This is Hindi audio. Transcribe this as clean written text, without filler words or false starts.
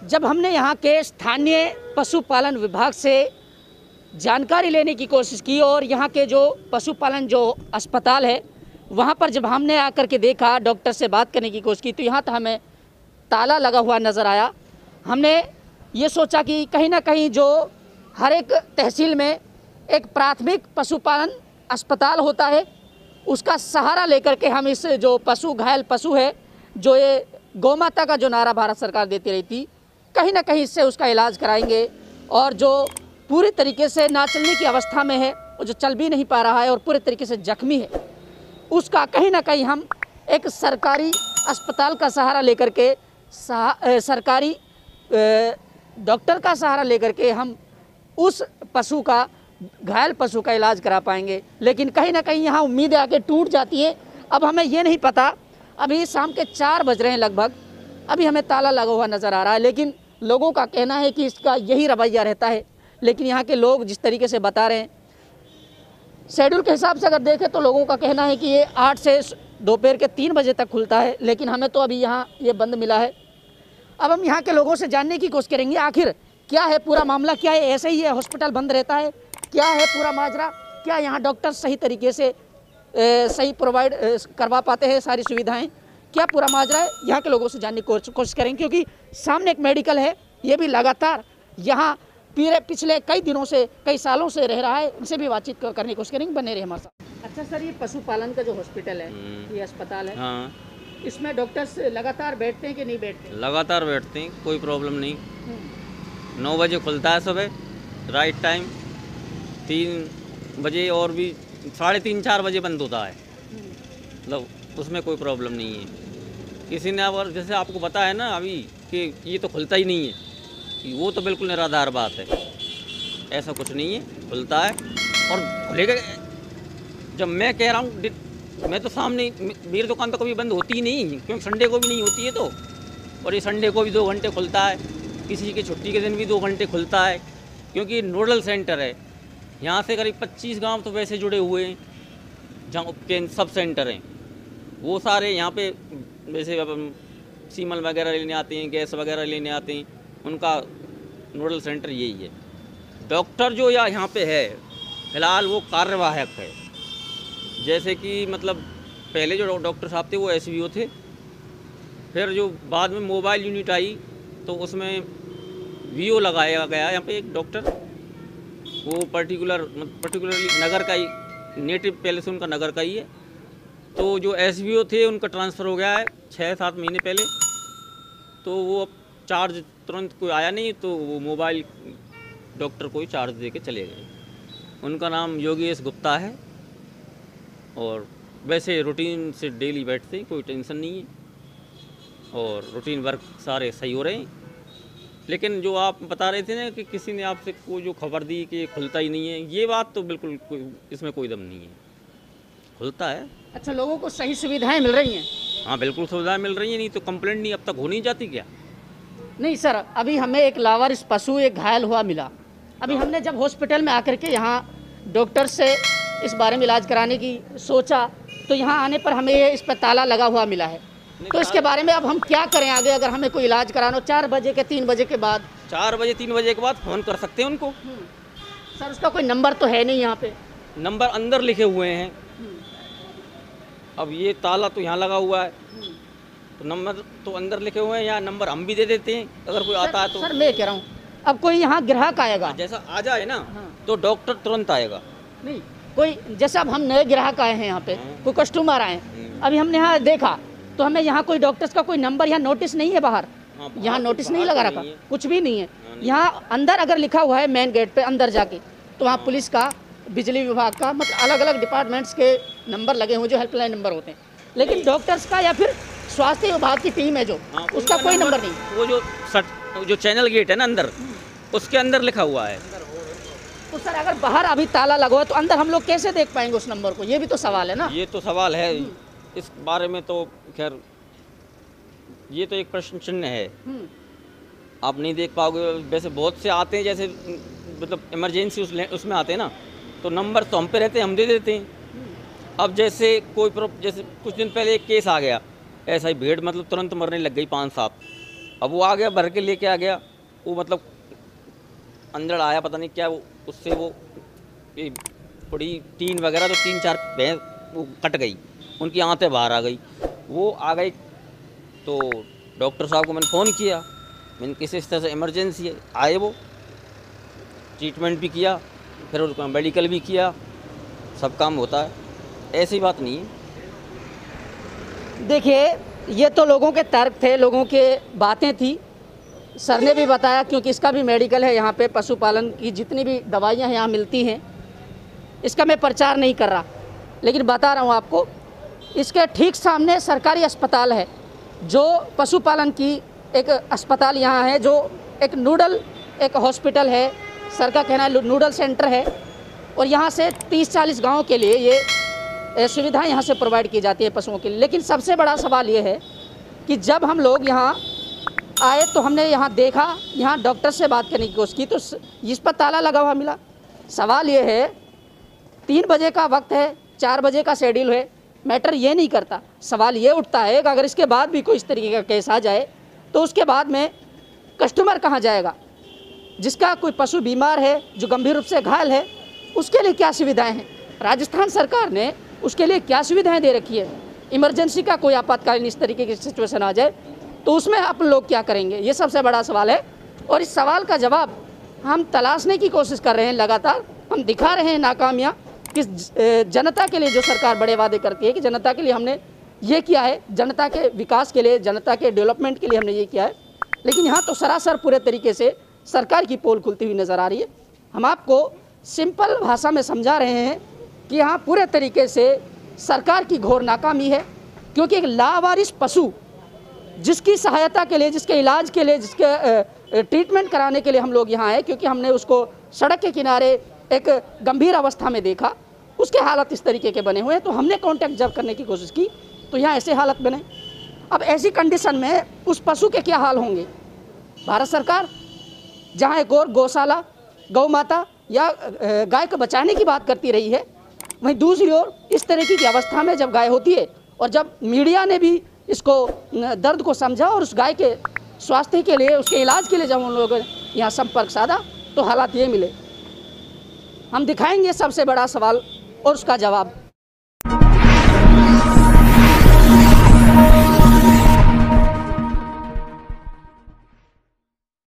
जब हमने यहाँ के स्थानीय पशुपालन विभाग से जानकारी लेने की कोशिश की और यहाँ के जो पशुपालन जो अस्पताल है वहाँ पर जब हमने आकर के देखा, डॉक्टर से बात करने की कोशिश की, तो यहाँ तो हमें ताला लगा हुआ नज़र आया। हमने ये सोचा कि कहीं ना कहीं जो हर एक तहसील में एक प्राथमिक पशुपालन अस्पताल होता है, उसका सहारा लेकर के हम इस जो पशु घायल पशु है, जो ये गौ माता का जो नारा भारत सरकार देती रहती, कहीं ना कहीं इससे उसका इलाज कराएंगे। और जो पूरी तरीके से ना चलने की अवस्था में है, और जो चल भी नहीं पा रहा है और पूरे तरीके से जख्मी है, उसका कहीं ना कहीं हम एक सरकारी अस्पताल का सहारा लेकर के सरकारी डॉक्टर का सहारा लेकर के हम उस पशु का, घायल पशु का इलाज करा पाएंगे। लेकिन कहीं ना कहीं यहाँ उम्मीदें आके टूट जाती है। अब हमें ये नहीं पता, अभी शाम के 4 बज रहे हैं लगभग, अभी हमें ताला लगा हुआ नज़र आ रहा है, लेकिन लोगों का कहना है कि इसका यही रवैया रहता है। लेकिन यहाँ के लोग जिस तरीके से बता रहे हैं, शेड्यूल के हिसाब से अगर देखें तो लोगों का कहना है कि ये 8 से दोपहर के 3 बजे तक खुलता है, लेकिन हमें तो अभी यहाँ ये बंद मिला है। अब हम यहाँ के लोगों से जानने की कोशिश करेंगे आखिर क्या है पूरा मामला, क्या है ऐसे ही है हॉस्पिटल बंद रहता है, क्या है पूरा माजरा, क्या यहाँ डॉक्टर सही तरीके से सही प्रोवाइड करवा पाते हैं सारी सुविधाएं, क्या पूरा माजरा है, यहाँ के लोगों से जानने की कोशिश करेंगे। क्योंकि सामने एक मेडिकल है, ये भी लगातार यहाँ पिछले कई दिनों से, कई सालों से रह रहा है, उनसे भी बातचीत करने की कोशिश करेंगे। बने रहे हमारे साथ। अच्छा सर, ये पशुपालन का जो हॉस्पिटल है, ये अस्पताल है, हाँ, इसमें डॉक्टर्स लगातार बैठते हैं कि नहीं बैठते? लगातार बैठते हैं, कोई प्रॉब्लम नहीं। 9 बजे खुलता है सुबह, राइट टाइम, 3 बजे और भी 3:30-4 बजे बंद होता है। मतलब उसमें कोई प्रॉब्लम नहीं है। किसी ने अब जैसे आपको पता है ना अभी कि ये तो खुलता ही नहीं है, वो तो बिल्कुल निराधार बात है। ऐसा कुछ नहीं है, खुलता है और खुलेगा। जब मैं कह रहा हूँ, मैं तो सामने, मेरी दुकान तो कभी बंद होती ही नहीं, क्योंकि संडे को भी नहीं होती है तो, और ये संडे को भी 2 घंटे खुलता है, किसी की छुट्टी के दिन भी 2 घंटे खुलता है, क्योंकि नोडल सेंटर है। यहाँ से करीब 25 गांव तो वैसे जुड़े हुए हैं, जहाँ के सब सेंटर हैं, वो सारे यहाँ पे जैसे सीमल वगैरह लेने आते हैं, गैस वगैरह लेने आते हैं, उनका नोडल सेंटर यही है। डॉक्टर जो यहाँ पे है फ़िलहाल वो कार्यवाहक है। जैसे कि मतलब पहले जो डॉक्टर साहब थे वो SVO थे, फिर जो बाद में मोबाइल यूनिट आई तो उसमें VO लगाया गया। यहाँ पे एक डॉक्टर, वो पर्टिकुलरली नगर का ही, नेटिव पहले से उनका नगर का ही है। तो जो SVO थे उनका ट्रांसफ़र हो गया है 6-7 महीने पहले, तो वो अब चार्ज तुरंत कोई आया नहीं, तो वो मोबाइल डॉक्टर को ही चार्ज दे के चले गए। उनका नाम योगेश गुप्ता है, और वैसे रूटीन से डेली बैठते हैं, कोई टेंशन नहीं है, और रूटीन वर्क सारे सही हो रहे हैं। लेकिन जो आप बता रहे थे ना कि किसी ने आपसे कोई जो खबर दी कि खुलता ही नहीं है, ये बात तो बिल्कुल इसमें कोई दम नहीं है, खुलता है। अच्छा, लोगों को सही सुविधाएं मिल रही हैं? हाँ बिल्कुल सुविधाएं मिल रही हैं, नहीं तो कंप्लेंट नहीं अब तक हो नहीं जाती क्या? नहीं सर, अभी हमें एक लावारिस पशु एक घायल हुआ मिला। अभी हमने जब हॉस्पिटल में आकर के यहाँ डॉक्टर से इस बारे में इलाज कराने की सोचा, तो यहाँ आने पर हमें इस पर ताला लगा हुआ मिला है। तो इसके बारे में अब हम क्या करें आगे, अगर हमें कोई इलाज कराना हो 4 बजे के 3 बजे के बाद? 4 बजे 3 बजे के बाद फ़ोन कर सकते हैं उनको। सर उसका कोई नंबर तो है नहीं यहाँ पे? नंबर अंदर लिखे हुए हैं। अब ये ताला तो यहाँ लगा हुआ है, तो नंबर तो अंदर लिखे हुए हैं, यहाँ नंबर हम भी दे देते हैं अगर कोई आता है तो। सर मैं कह रहा हूँ, अब कोई यहाँ ग्राहक आएगा, जैसा आ जाए ना तो डॉक्टर तुरंत आएगा। नहीं कोई, जैसे अब हम नए ग्राहक आए हैं यहाँ पे, कोई कस्टमर आए, अभी हमने यहाँ देखा तो हमें यहाँ कोई डॉक्टर्स का कोई नंबर या नोटिस नहीं है बाहर, यहाँ नोटिस नहीं लगा रखा, कुछ भी नहीं है। यहाँ अंदर अगर लिखा हुआ है मेन गेट पे अंदर जाके, तो वहाँ पुलिस का, बिजली विभाग का, मतलब अलग अलग डिपार्टमेंट्स के नंबर लगे हुए जो हेल्पलाइन नंबर होते हैं, लेकिन डॉक्टर्स का या फिर स्वास्थ्य विभाग की टीम है जो, उसका कोई नंबर नहीं। वो जो चैनल गेट है ना अंदर, उसके अंदर लिखा हुआ है। तो सर अगर बाहर अभी ताला लगा हुआ है तो अंदर हम लोग कैसे देख पाएंगे उस नंबर को? ये भी तो सवाल है ना। ये तो सवाल है, इस बारे में तो खैर ये तो एक प्रश्न चिन्ह है। आप नहीं देख पाओगे। वैसे बहुत से आते हैं, जैसे मतलब इमरजेंसी उसमें आते हैं ना, तो नंबर तो हम पे रहते हैं, हम दे देते हैं। अब जैसे जैसे कुछ दिन पहले एक केस आ गया, ऐसा ही भीड़ मतलब तुरंत मरने लग गई 5-7, अब वो आ गया, भर के लेके आ गया, वो मतलब अंदर आया, पता नहीं क्या, वो उससे वो ये थोड़ी टीन वगैरह तो 3-4 भैंस वो कट गई, उनकी आंतें बाहर आ गई। वो आ गई तो डॉक्टर साहब को मैंने फ़ोन किया, मैंने किसी इस तरह से इमरजेंसी है, आए वो ट्रीटमेंट भी किया, फिर उसका मेडिकल भी किया, सब काम होता है, ऐसी बात नहीं है। देखिए, ये तो लोगों के तर्क थे, लोगों के बातें थी। सर ने भी बताया, क्योंकि इसका भी मेडिकल है यहाँ पे, पशुपालन की जितनी भी दवाइयाँ यहाँ मिलती हैं, इसका मैं प्रचार नहीं कर रहा, लेकिन बता रहा हूँ आपको। इसके ठीक सामने सरकारी अस्पताल है, जो पशुपालन की एक अस्पताल यहाँ है, जो एक नूडल एक हॉस्पिटल है, सर का कहना है नूडल सेंटर है, और यहाँ से 30-40 गाँव के लिए ये सुविधाएं यहाँ से प्रोवाइड की जाती है पशुओं के लिए। लेकिन सबसे बड़ा सवाल ये है कि जब हम लोग यहाँ आए तो हमने यहाँ देखा, यहाँ डॉक्टर से बात करने की कोशिश की तो इस पर ताला लगा हुआ मिला। सवाल ये है, 3 बजे का वक्त है, 4 बजे का शेड्यूल है, मैटर ये नहीं करता। सवाल ये उठता है कि अगर इसके बाद भी कोई इस तरीके का केस आ जाए तो उसके बाद में कस्टमर कहाँ जाएगा? जिसका कोई पशु बीमार है, जो गंभीर रूप से घायल है, उसके लिए क्या सुविधाएं हैं? राजस्थान सरकार ने उसके लिए क्या सुविधाएं दे रखी है? इमरजेंसी का कोई आपातकालीन इस तरीके की सिचुएशन आ जाए तो उसमें आप लोग क्या करेंगे? ये सबसे बड़ा सवाल है, और इस सवाल का जवाब हम तलाशने की कोशिश कर रहे हैं। लगातार हम दिखा रहे हैं नाकामियाँ कि जनता के लिए जो सरकार बड़े वादे करती है कि जनता के लिए हमने ये किया है, जनता के विकास के लिए, जनता के डेवलपमेंट के लिए हमने ये किया है, लेकिन यहाँ तो सरासर पूरे तरीके से सरकार की पोल खुलती हुई नज़र आ रही है। हम आपको सिंपल भाषा में समझा रहे हैं कि यहाँ पूरे तरीके से सरकार की घोर नाकामी है, क्योंकि एक लावारिस पशु जिसकी सहायता के लिए, जिसके इलाज के लिए, जिसके ट्रीटमेंट कराने के लिए हम लोग यहाँ आए, क्योंकि हमने उसको सड़क के किनारे एक गंभीर अवस्था में देखा, उसके हालत इस तरीके के बने हुए हैं, तो हमने कॉन्टैक्ट जब करने की कोशिश की तो यहाँ ऐसे हालत बने। अब ऐसी कंडीशन में उस पशु के क्या हाल होंगे? भारत सरकार जहाँ एक और गौशाला, गौ माता या गाय को बचाने की बात करती रही है, वहीं दूसरी ओर इस तरीके की अवस्था में जब गाय होती है, और जब मीडिया ने भी इसको दर्द को समझा और उस गाय के स्वास्थ्य के लिए, उसके इलाज के लिए जब उन लोगों ने यहाँ संपर्क साधा तो हालात ये मिले। हम दिखाएंगे सबसे बड़ा सवाल और उसका जवाब।